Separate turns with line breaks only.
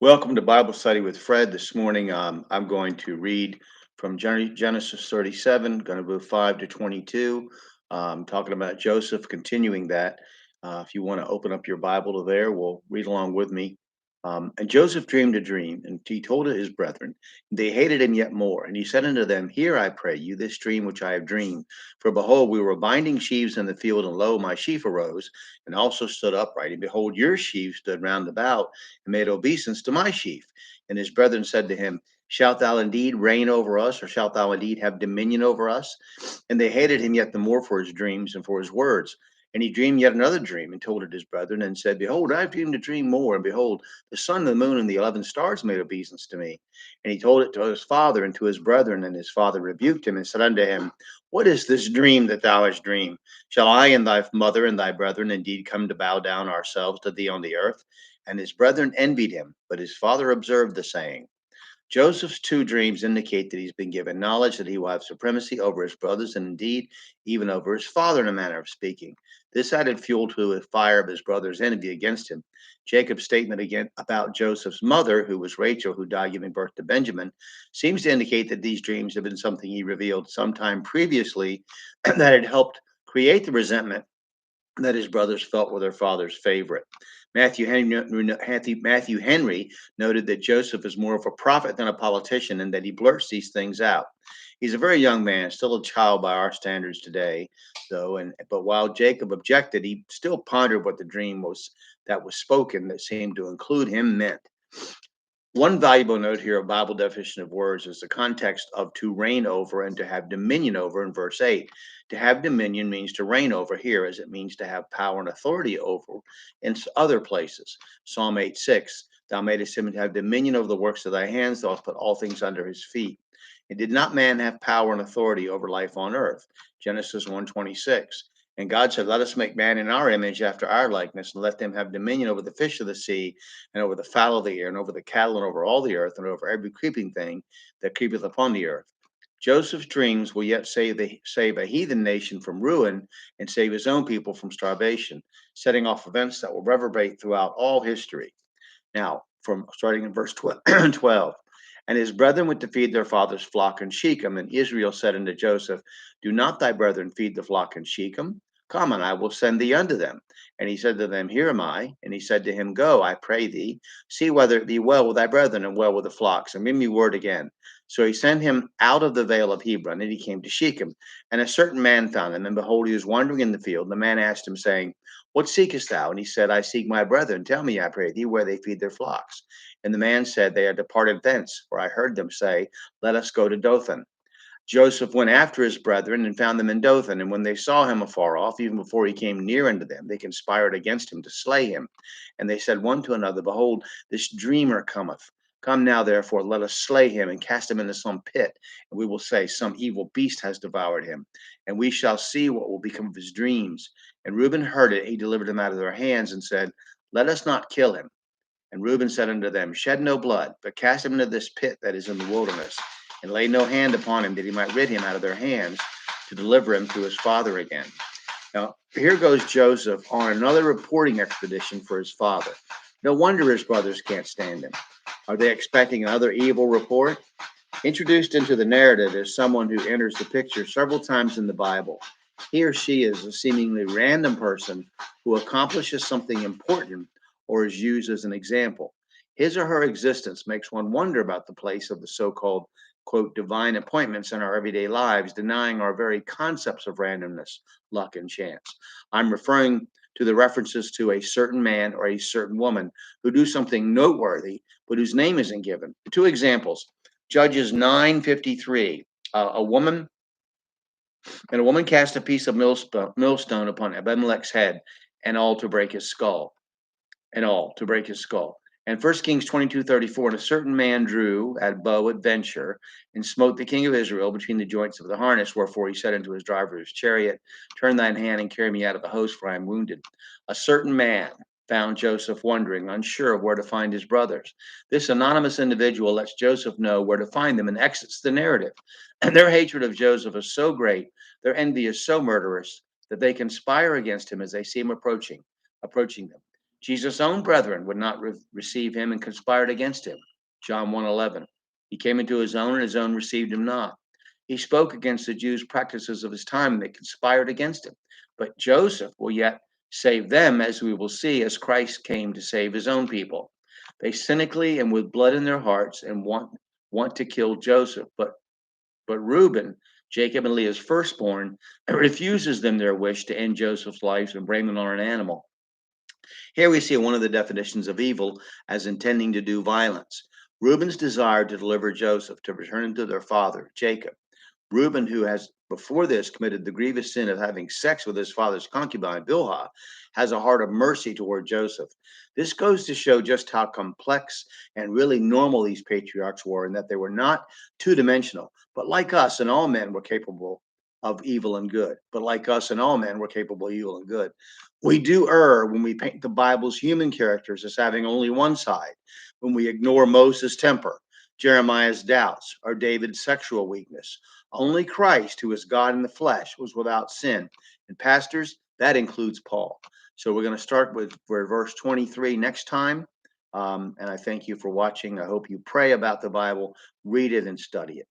Welcome to Bible Study with Fred. This morning, I'm going to read from Genesis 37, going to move 5 to 22, talking about Joseph, continuing that. If you want to open up your Bible to there, we'll read along with me. And Joseph dreamed a dream, and he told it his brethren. They hated him yet more. And he said unto them, Hear, I pray you, this dream which I have dreamed. For behold, we were binding sheaves in the field, and lo, my sheaf arose, and also stood upright. And behold, your sheaves stood round about and made obeisance to my sheaf. And his brethren said to him, Shalt thou indeed reign over us, or shalt thou indeed have dominion over us? And they hated him yet the more for his dreams and for his words. And he dreamed yet another dream and told it his brethren and said, Behold, I have dreamed a dream more. And behold, the sun, the moon, and the 11 stars made obeisance to me. And he told it to his father and to his brethren. And his father rebuked him and said unto him, What is this dream that thou hast dreamed? Shall I and thy mother and thy brethren indeed come to bow down ourselves to thee on the earth? And his brethren envied him, but his father observed the saying. Joseph's two dreams indicate that he's been given knowledge that he will have supremacy over his brothers and indeed even over his father in a manner of speaking. This added fuel to the fire of his brother's envy against him. Jacob's statement again about Joseph's mother, who was Rachel, who died giving birth to Benjamin, seems to indicate that these dreams have been something he revealed sometime previously that had helped create the resentment that his brothers felt were their father's favorite. Matthew Henry noted that Joseph is more of a prophet than a politician and that he blurts these things out. He's a very young man, still a child by our standards today, though. But while Jacob objected, he still pondered what the dream was that was spoken that seemed to include him meant. One valuable note here of Bible definition of words is the context of to reign over and to have dominion over in verse 8. To have dominion means to reign over here, as it means to have power and authority over in other places. Psalm 8:6, Thou madest him to have dominion over the works of thy hands, thou hast put all things under his feet. And did not man have power and authority over life on earth? Genesis 1:26. And God said, Let us make man in our image after our likeness, and let them have dominion over the fish of the sea, and over the fowl of the air, and over the cattle, and over all the earth, and over every creeping thing that creepeth upon the earth. Joseph's dreams will yet save a heathen nation from ruin and save his own people from starvation, setting off events that will reverberate throughout all history. Now, from starting in verse 12. And his brethren went to feed their father's flock in Shechem. And Israel said unto Joseph, Do not thy brethren feed the flock in Shechem? Come, and I will send thee unto them. And he said to them, Here am I. And he said to him, Go, I pray thee, see whether it be well with thy brethren and well with the flocks, and give me word again. So he sent him out of the vale of Hebron, and he came to Shechem. And a certain man found him, and behold, he was wandering in the field. And the man asked him, saying, What seekest thou? And he said, I seek my brethren. Tell me, I pray thee, where they feed their flocks. And the man said, They are departed thence, for I heard them say, Let us go to Dothan. Joseph went after his brethren and found them in Dothan. And when they saw him afar off, even before he came near unto them, they conspired against him to slay him. And they said one to another, Behold, this dreamer cometh. Come now, therefore, let us slay him and cast him into some pit. And we will say, Some evil beast has devoured him. And we shall see what will become of his dreams. And Reuben heard it. He delivered him out of their hands and said, Let us not kill him. And Reuben said unto them, Shed no blood, but cast him into this pit that is in the wilderness, and lay no hand upon him, that he might rid him out of their hands, to deliver him to his father again. Now, here goes Joseph on another reporting expedition for his father. No wonder his brothers can't stand him. Are they expecting another evil report? Introduced into the narrative is someone who enters the picture several times in the Bible. He or she is a seemingly random person who accomplishes something important or is used as an example. His or her existence makes one wonder about the place of the so-called, quote, divine appointments in our everyday lives, denying our very concepts of randomness, luck, and chance. I'm referring to the references to a certain man or a certain woman who do something noteworthy, but whose name isn't given. Two examples. Judges 9:53. A woman cast a piece of millstone upon Abimelech's head, and all to break his skull. And 1 Kings 22:34, and a certain man drew at bow at venture, and smote the king of Israel between the joints of the harness. Wherefore he said unto his driver of his chariot, Turn thine hand and carry me out of the host, for I am wounded. A certain man found Joseph wondering, unsure of where to find his brothers. This anonymous individual lets Joseph know where to find them and exits the narrative. And their hatred of Joseph is so great, their envy is so murderous, that they conspire against him as they see him approaching them. Jesus' own brethren would not receive him and conspired against him. John 1:11. He came into his own, and his own received him not. He spoke against the Jews' practices of his time, and they conspired against him. But Joseph will yet save them, as we will see, as Christ came to save his own people. They cynically and with blood in their hearts and want to kill Joseph, but Reuben, Jacob and Leah's firstborn, refuses them their wish to end Joseph's life and bring them on an animal. Here we see one of the definitions of evil as intending to do violence. Reuben's desire to deliver Joseph, to return him to their father, Jacob. Reuben, who has before this committed the grievous sin of having sex with his father's concubine, Bilhah, has a heart of mercy toward Joseph. This goes to show just how complex and really normal these patriarchs were, and that they were not two dimensional, but like us and all men were capable of evil and good. But like us and all men were capable of evil and good. We do err when we paint the Bible's human characters as having only one side, when we ignore Moses' temper, Jeremiah's doubts, or David's sexual weakness. Only Christ, who is God in the flesh, was without sin. And pastors, that includes Paul. So we're going to start with verse 23 next time. And I thank you for watching. I hope you pray about the Bible, read it, and study it.